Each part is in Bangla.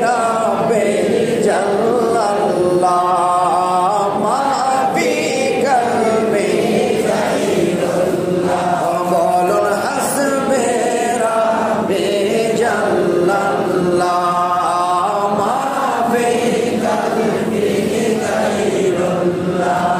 ربي جل الله ما في قلبي غير الله قولوا حسبي ربي جل الله ما في قلبي غير الله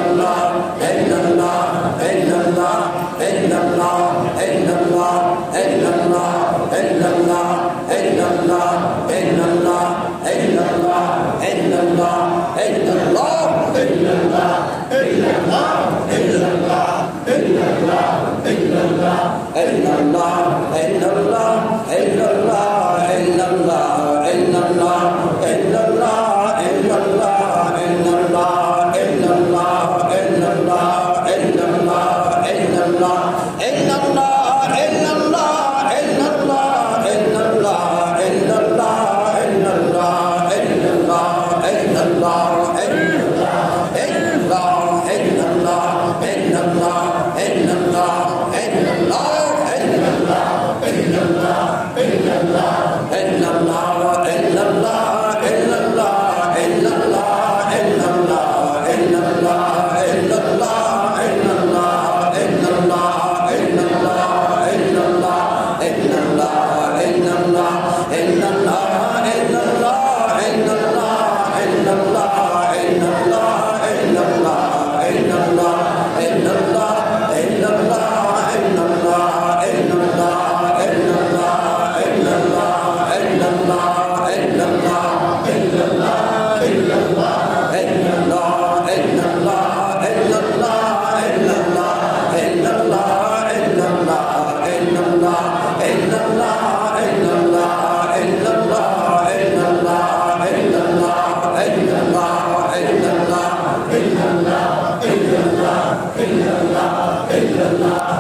Allah Allah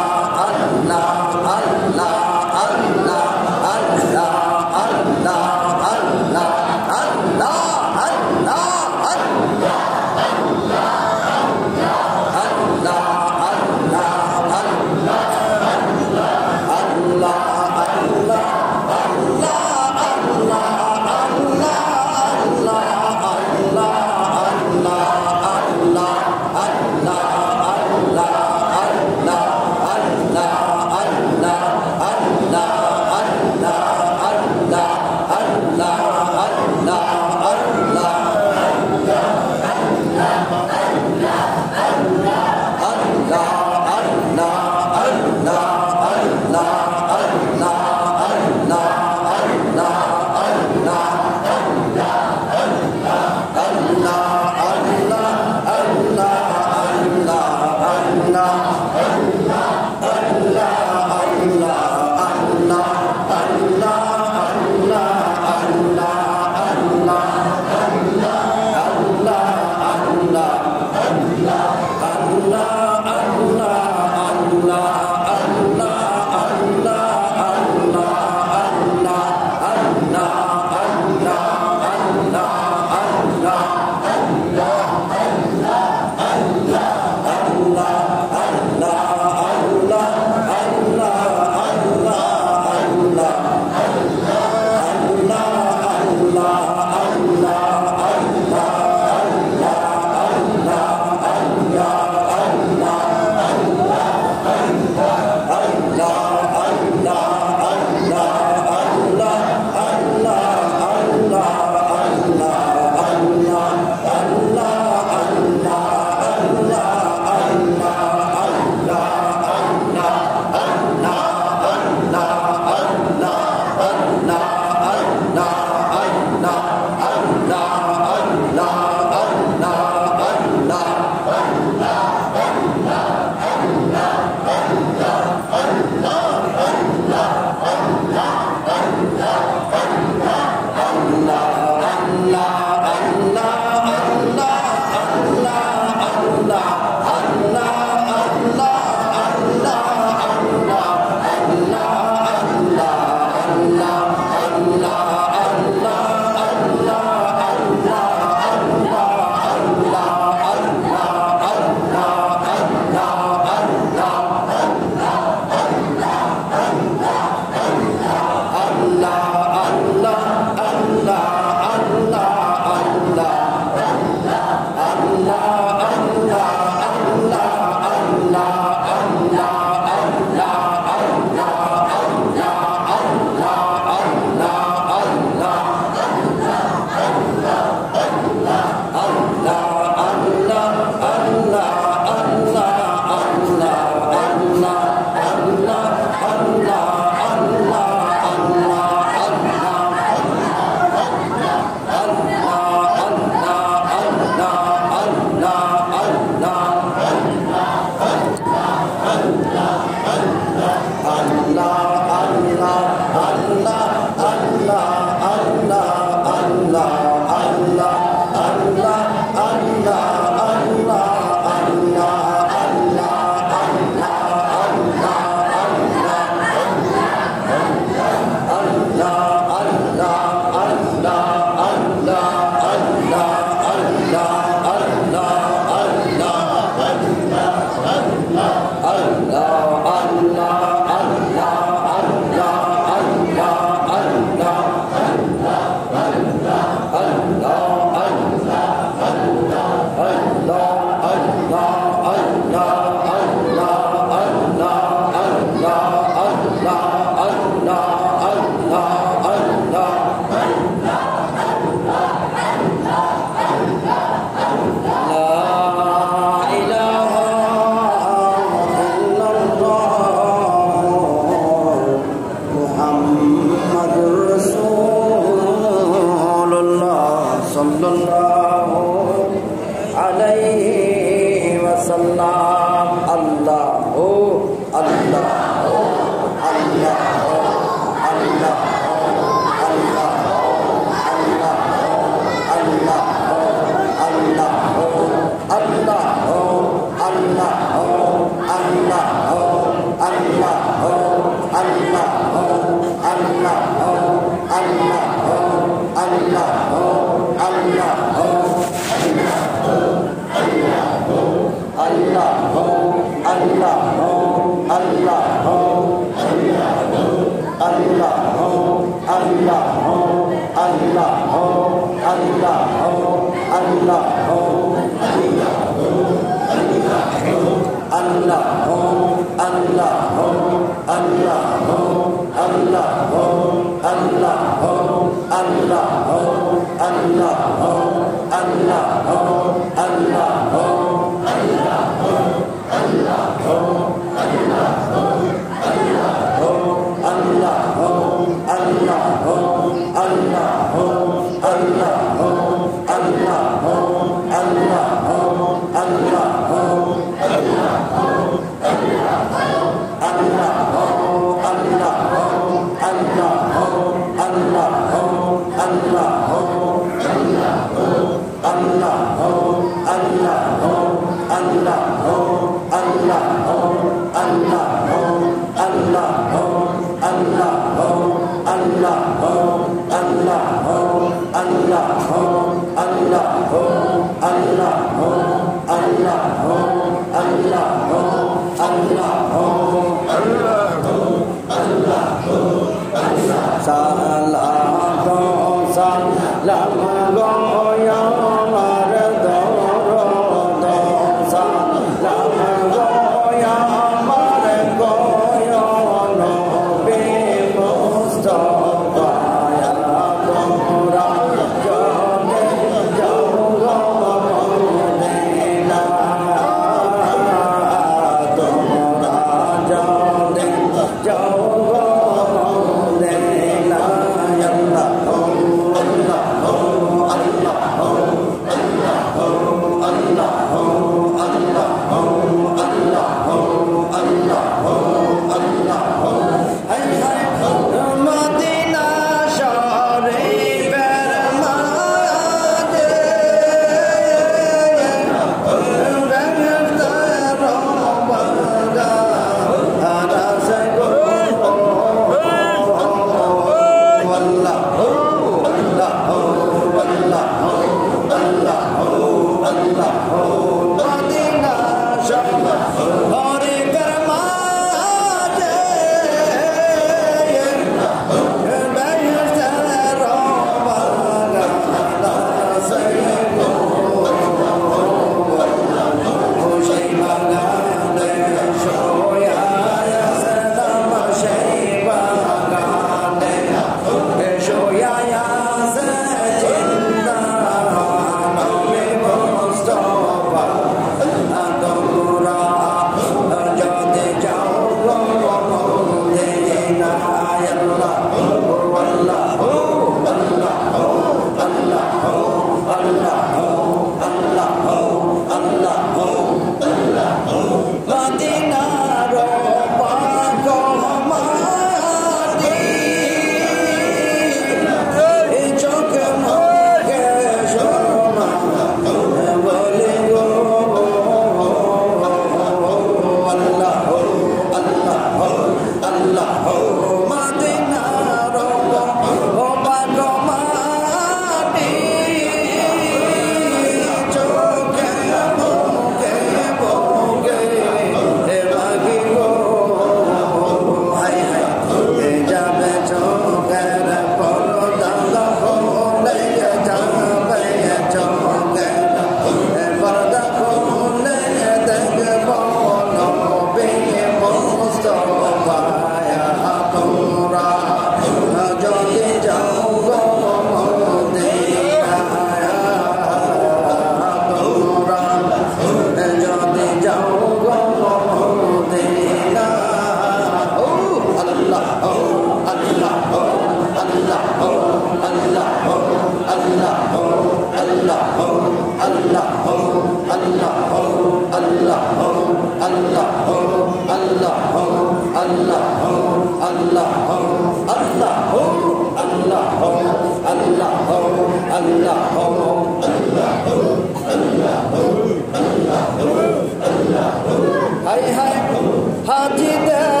হাজিদের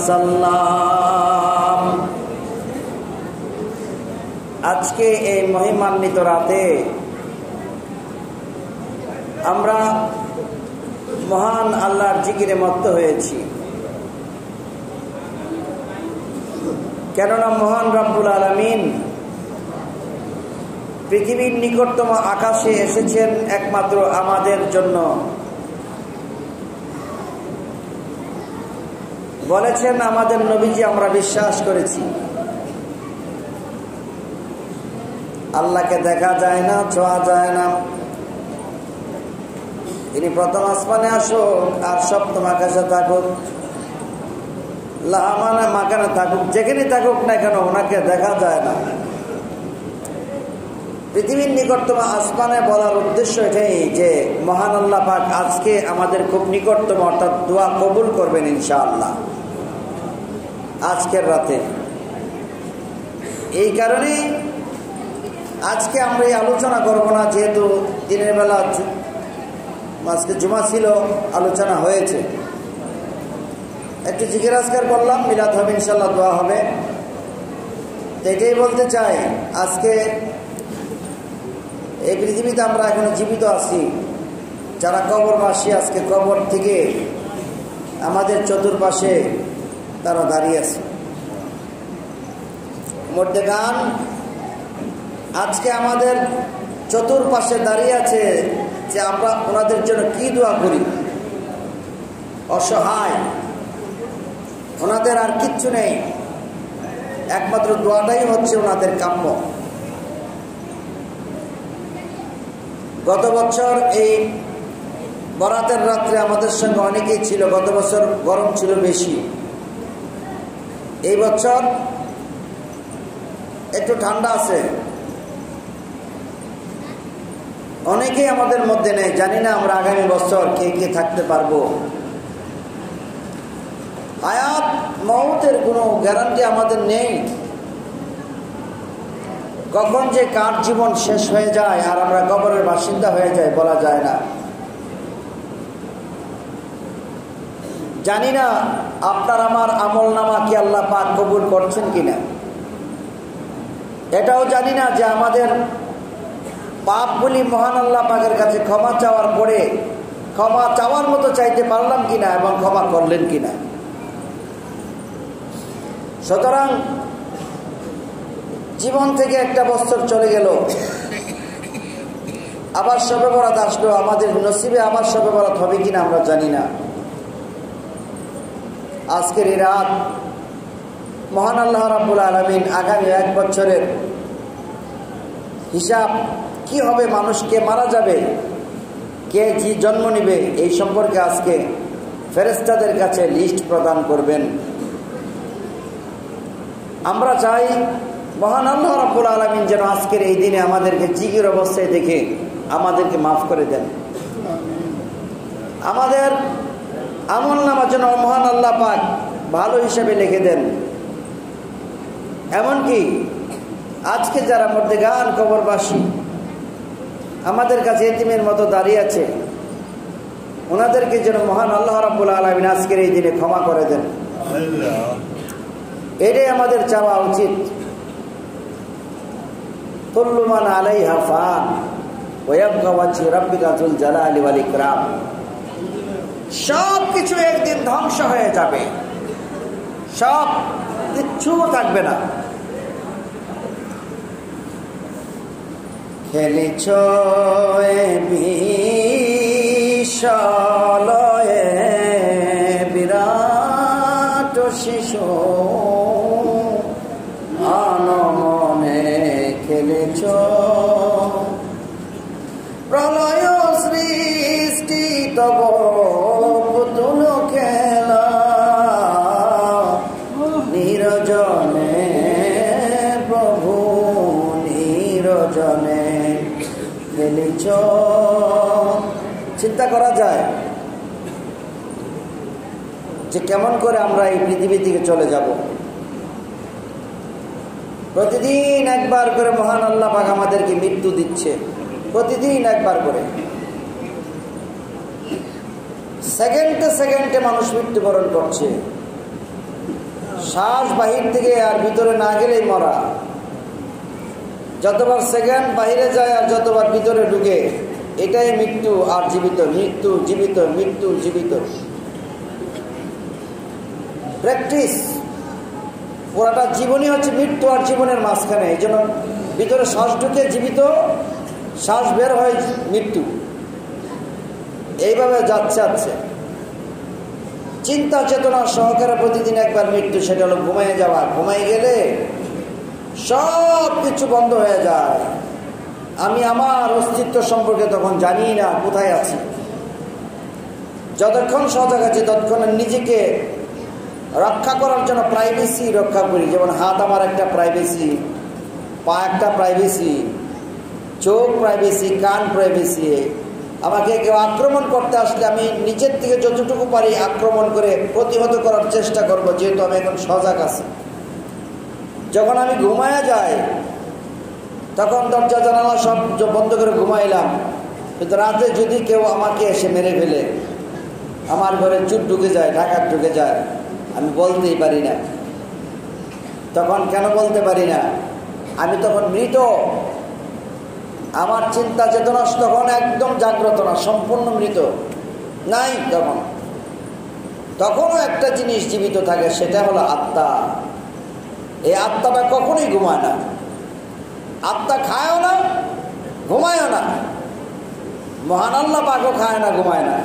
ওয়াসাল্লাম। আজকে এই মহিমান্বিত রাতে আমরা মহান আল্লাহর জিকিরে মত্ত হয়েছি, কেননা মহান রব্বুল আলামিন পৃথিবীর নিকটতম আকাশে এসেছেন একমাত্র আমাদের জন্য। বলেছেন আমাদের নবীজি, আমরা বিশ্বাস করেছি আল্লাহকে দেখা যায় না, ছোঁয়া যায় না। তিনি প্রথম আসমানে আসুক আর সপ্তম আকাশে থাকুক, লামানা মাকানে থাকুক, যেখানে থাকুক না কেন ওনাকে দেখা যায় না। পৃথিবীর নিকটতম আসমানে বলার উদ্দেশ্য এটাই যে মহান আল্লাহ পাক আজকে আমাদের খুব নিকটতম, অর্থাৎ দোয়া কবুল করবেন ইনশাআল্লাহ আজকের রাতে। এই কারণে আজকে আমরা এই আলোচনা করব না, যেহেতু দিনের বেলা আজকে জুমা ছিল, আলোচনা হয়েছে। একটু জিকির আজকার করলাম, মিলাদ হবে ইনশাআল্লাহ, দোয়া হবে। তো এটাই বলতে চাই, আজকে এই পৃথিবীতে আমরা এখনো জীবিত আছি। যারা কবরবাসী, আজকে কবর থেকে আমাদের চতুর্পাশে তারা দাঁড়িয়ে আছে। মর্দেগান আজকে আমাদের চতুর্পাশে দাঁড়িয়ে আছে যে আমরা ওনাদের জন্য কি দোয়া করি। অসহায়, ওনাদের আর কিচ্ছু নেই, একমাত্র দোয়াটাই হচ্ছে ওনাদের কাম্য। গত বছর এই বরাতের রাত্রে আমাদের সঙ্গে অনেকেই ছিল। গত বছর গরম ছিল বেশি, এই বছর একটু ঠান্ডা আছে। অনেকেই আমাদের মধ্যে নেই, জানি না আমরা আগামী বছর কে কে থাকতে পারবো। হায়াত মউতের কোনো গ্যারান্টি আমাদের নেই। কখন যে কার জীবন শেষ হয়ে যায় আর আমরা কবরের বাসিন্দা হয়ে যাই বলা যায় না। জানি না আপনার আমার আমল নামা কি আল্লাহ পাক কবুল করছেন কিনা। এটাও জানি না যে আমাদের পাপগুলি মহান আল্লাহ পাকের কাছে ক্ষমা চাওয়ার পরে ক্ষমা চাওয়ার মতো চাইতে পারলাম কিনা এবং ক্ষমা করলেন কিনা। সুতরাং জীবন থেকে একটা বছর চলে গেল, আবার শবে বরাত আসলো। আমাদের নসিবে আবার শবে বরাত হবে কিনা আমরা জানি না। আজকের এই রাত মহান আল্লাহ রাব্বুল আলামিন আগামী এক বছরের হিসাব কি হবে, মানুষকে মারা যাবে, কে জি জন্ম নিবে, এই সম্পর্কে আজকে ফেরেশতাদের কাছে লিস্ট প্রদান করবেন। আমরা চাই মহান আল্লাহ রাব্বুল আলামিন যেন আজকের এই দিনে আমাদেরকে জিকির অবস্থায় দেখে আমাদেরকে মাফ করে দেন। আমাদের আমল নামার জন্য মহান আল্লাহ পাক ভালো হিসাবে লিখে দেন। এমনকি আজকে যারা মর্দেগান কবরবাসী আমাদের কাছে এতিমের মতো দাঁড়িয়ে আছে, ওনাদেরকে যেন মহান আল্লাহ রাব্বুল আলামিন আজকের এই দিনে ক্ষমা করে দেন। এটাই আমাদের চাওয়া উচিত। কুল্লু মান আলাইহা ফান ওয়া ইয়াবকা ওয়াজহু রাব্বিকা যুল জালালি ওয়াল ইকরাম। সব কিছু একদিন ধ্বংস হয়ে যাবে, সব কিচ্ছু থাকবে না। খেলিছ বিশ্বলয়ে বিরাট শিশু আনমনে খেলেছ, প্রলয় সৃষ্টি তব পুতুল খেলা নিরজনে প্রভু নিরজনে খেলেছ। চিন্তা করা যায় যে কেমন করে আমরা এই পৃথিবী থেকে চলে যাব। প্রতিদিন একবার করে মহান আল্লাহ পাক আমাদেরকে মৃত্যু দিচ্ছে, প্রতিদিন একবার করে। সেকেন্ডে সেকেন্ডে মানুষ মৃত্যুবরণ করছে। শ্বাস বাহির থেকে আর ভিতরে না গেলেই মরা। যতবার সেকেন্ড বাহিরে যায় আর যতবার ভিতরে ঢুকে, এটাই মৃত্যু আর জীবিত, মৃত্যু জীবিত, মৃত্যু জীবিত। প্র্যাকটিস, পুরাটা জীবনই হচ্ছে মৃত্যু আর জীবনের মাঝখানে। এই জন্য ভিতরে শ্বাস ঢুকে জীবিত, শ্বাস বের হয় মৃত্যু, এইভাবে যাচ্ছে। চিন্তা চেতনা সহকারে প্রতিদিন একবার মৃত্যু, সেটা হলো ঘুমাইয়ে যাওয়া। ঘুমাই গেলে সব কিছু বন্ধ হয়ে যায়। আমি আমার অস্তিত্ব সম্পর্কে তখন জানি না কোথায় আছি। যতক্ষণ সজাগ আছি ততক্ষণ নিজেকে রক্ষা করার জন্য প্রাইভেসি রক্ষা করি। যেমন হাত আমার একটা প্রাইভেসি, পা একটা প্রাইভেসি, চোখ প্রাইভেসি, কান প্রাইভেসি। আমাকে কেউ আক্রমণ করতে আসলে আমি নিজের থেকে যতটুকু পারি আক্রমণ করে প্রতিহত করার চেষ্টা করব, যেহেতু আমি এখন সজাগ আছি। যখন আমি ঘুমায়া যাই তখন দরজা জানালা সব বন্ধ করে ঘুমাইলাম, কিন্তু রাতে যদি কেউ আমাকে এসে মেরে ফেলে, আমার ঘরে চুট ঢুকে যায়, ঢাকা ঢুকে যায়, আমি বলতেই পারি না। তখন কেন বলতে পারি না? আমি তখন মৃত। আমার চিন্তা চেতনা তখন একদম জাগ্রত না, সম্পূর্ণ মৃত নাই। তখনও একটা জিনিস জীবিত থাকে, সেটা হলো আত্মা। এই আত্মাটা কখনোই ঘুমায় না। আত্মা খায়ও না, ঘুমায়ও না। মহান আল্লাহ পাকও খায় না, ঘুমায় না।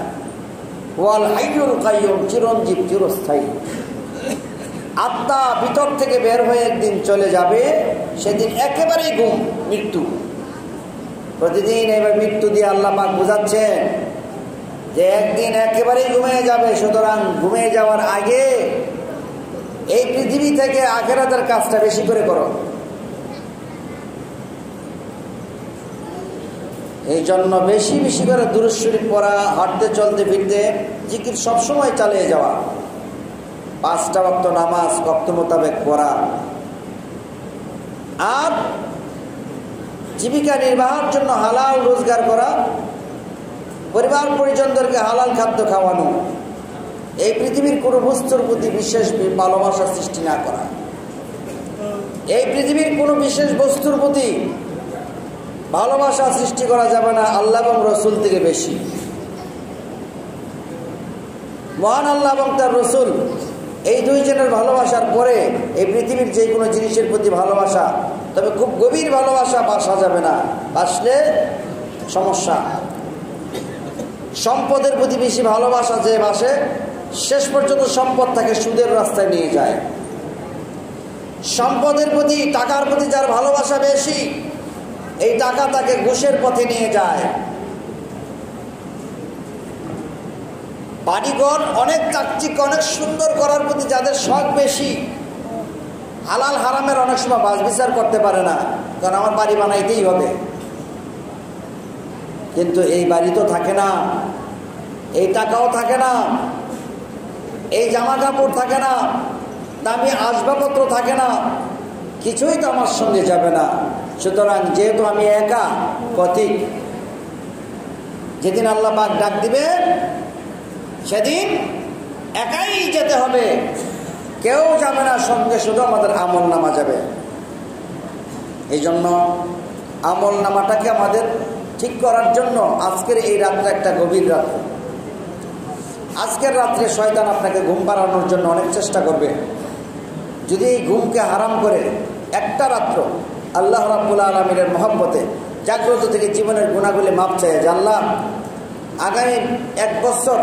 ওয়াল হাইয়ুল কাইয়ুম, চিরঞ্জীব, চিরস্থায়ী। আত্মা ভিতর থেকে বের হয়ে একদিন চলে যাবে, সেদিন একেবারেই ঘুম, মৃত্যু। প্রতিদিন এবার মৃত্যু দিয়ে আল্লাহ পাক বোঝাচ্ছেন যে একদিন একেবারেই ঘুমিয়ে যাবে। সুতরাং ঘুমিয়ে যাওয়ার আগে এই পৃথিবী থেকে আখিরাতের কাজটা বেশি করে করো। এই জন্য বেশি বেশি করে দুরূদ শরীফ পড়া, হাঁটতে চলতে ফিরতে জিকির সবসময় চালিয়ে যাওয়া, 5টা ওয়াক্ত নামাজ ওয়াক্ত মোতাবেক পড়া, আর জীবিকা নির্বাহের জন্য হালাল রোজগার করা, পরিবার পরিজনদেরকে হালাল খাদ্য খাওয়ানো, এই পৃথিবীর কোনো বস্তুর প্রতি বিশেষ ভালোবাসা সৃষ্টি না করা, এই পৃথিবীর কোনো বিশেষ বস্তুর প্রতি ভালোবাসা সৃষ্টি করা যাবে না আল্লাহ এবং রসুল থেকে বেশি। মহান আল্লাহ এবং তার রসুল এই দুইজনের ভালোবাসার পরে এই পৃথিবীর যে কোনো জিনিসের প্রতি ভালোবাসা, তবে খুব গভীর ভালোবাসা বাসা যাবে না, বাসলে সমস্যা। সম্পদের প্রতি বেশি ভালোবাসা যে বাসে, শেষ পর্যন্ত সম্পদ তাকে সুদের রাস্তায় নিয়ে যায়। সম্পদের প্রতি, টাকার প্রতি যার ভালোবাসা বেশি, এই টাকা তাকে ঘুষের পথে নিয়ে যায়। বাড়িঘর অনেক চাকচিক, অনেক সুন্দর করার প্রতি যাদের শখ বেশি, হালাল হারামের অনেক সময় বাছ বিচার করতে পারে না, কারণ আমার বাড়ি বানাইতেই হবে। কিন্তু এই বাড়ি তো থাকে না, এই টাকাও থাকে না, এই জামা কাপড় থাকে না, দামি আসবাবপত্র থাকে না, কিছুই তো আমার সঙ্গে যাবে না। সুতরাং যেহেতু আমি একা পথিক, যেদিন আল্লাহ পাক ডাক দিবে সেদিন একাই যেতে হবে, কেউ যাবে না সঙ্গে, শুধু আমাদের আমল নামা যাবে। এই জন্য আমল নামাটাকে আমাদের ঠিক করার জন্য আজকের এই রাত্রে একটা গভীর রাত্রে। আজকের রাত্রে শয়তান আপনাকে ঘুম পাড়ানোর জন্য অনেক চেষ্টা করবে। যদি এই ঘুমকে হারাম করে একটা রাত্র আল্লাহ রাব্বুল আলামিনের মহব্বতে জাগ্রত থেকে জীবনের গুণাগুলি মাপ চায় যে আল্লাহ আগামী 1 বছর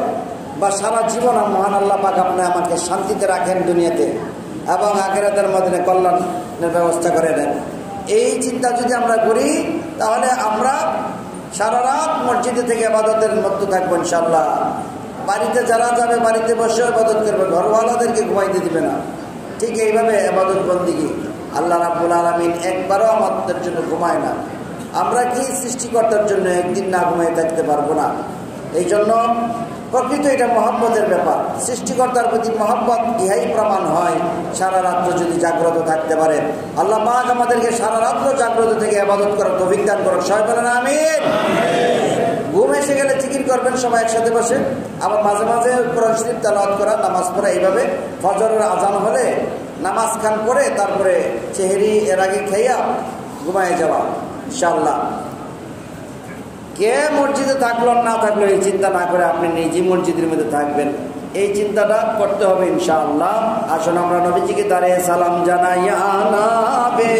বা সারা জীবন মহান আল্লাহ পাক আপনি আমাকে শান্তিতে রাখেন দুনিয়াতে, এবং আখিরাতের মধ্যে কল্যাণের ব্যবস্থা করে দেন। এই চিন্তা যদি আমরা করি তাহলে আমরা সারা রাত মসজিদে থেকে ইবাদতের মধ্যে থাকবো ইনশাআল্লাহ। বাড়িতে যারা যাবে বাড়িতে বসে ইবাদত করবে, ঘরওয়ালাদেরকে ঘুমাইতে দিবে না। ঠিক এইভাবে ইবাদত বন্দেগী আল্লাহ রাব্বুল আলামিন একবারও আমাদের জন্য ঘুমায় না। আমরা কি সৃষ্টিকর্তার জন্য একদিন না ঘুমাই থাকতে পারবো না? এই জন্য প্রকৃত এটা মহব্বতের ব্যাপার। সৃষ্টিকর্তার প্রতি মহব্বত ইহাই প্রমাণ হয় সারা রাত্র যদি জাগ্রত থাকতে পারে। আল্লাহ পাক আমাদেরকে সারা রাত্র জাগ্রত থেকে ইবাদত করার তৌফিক দান করুন। সবাই বলেন আমিন। ঘুম এসে গেলে জিকির করবেন সবাই একসাথে বসে, আবার মাঝে মাঝে কোরআন শরীফ তেলাওয়াত করা, নামাজ পড়া, এইভাবে ফজরের আজান হলে নামাজ খান করে তারপরে সেহরি এর আগে খাইয়া ঘুমায় যাওয়া ইনশাআল্লাহ। কে মসজিদে থাকলো না থাকলো এই চিন্তা না করে আপনি নিজেই মসজিদের মধ্যে থাকবেন, এই চিন্তাটা করতে হবে ইনশাআল্লাহ। আসুন আমরা নবীজিকে দাঁড়িয়ে সালাম জানাইয়া নাবে।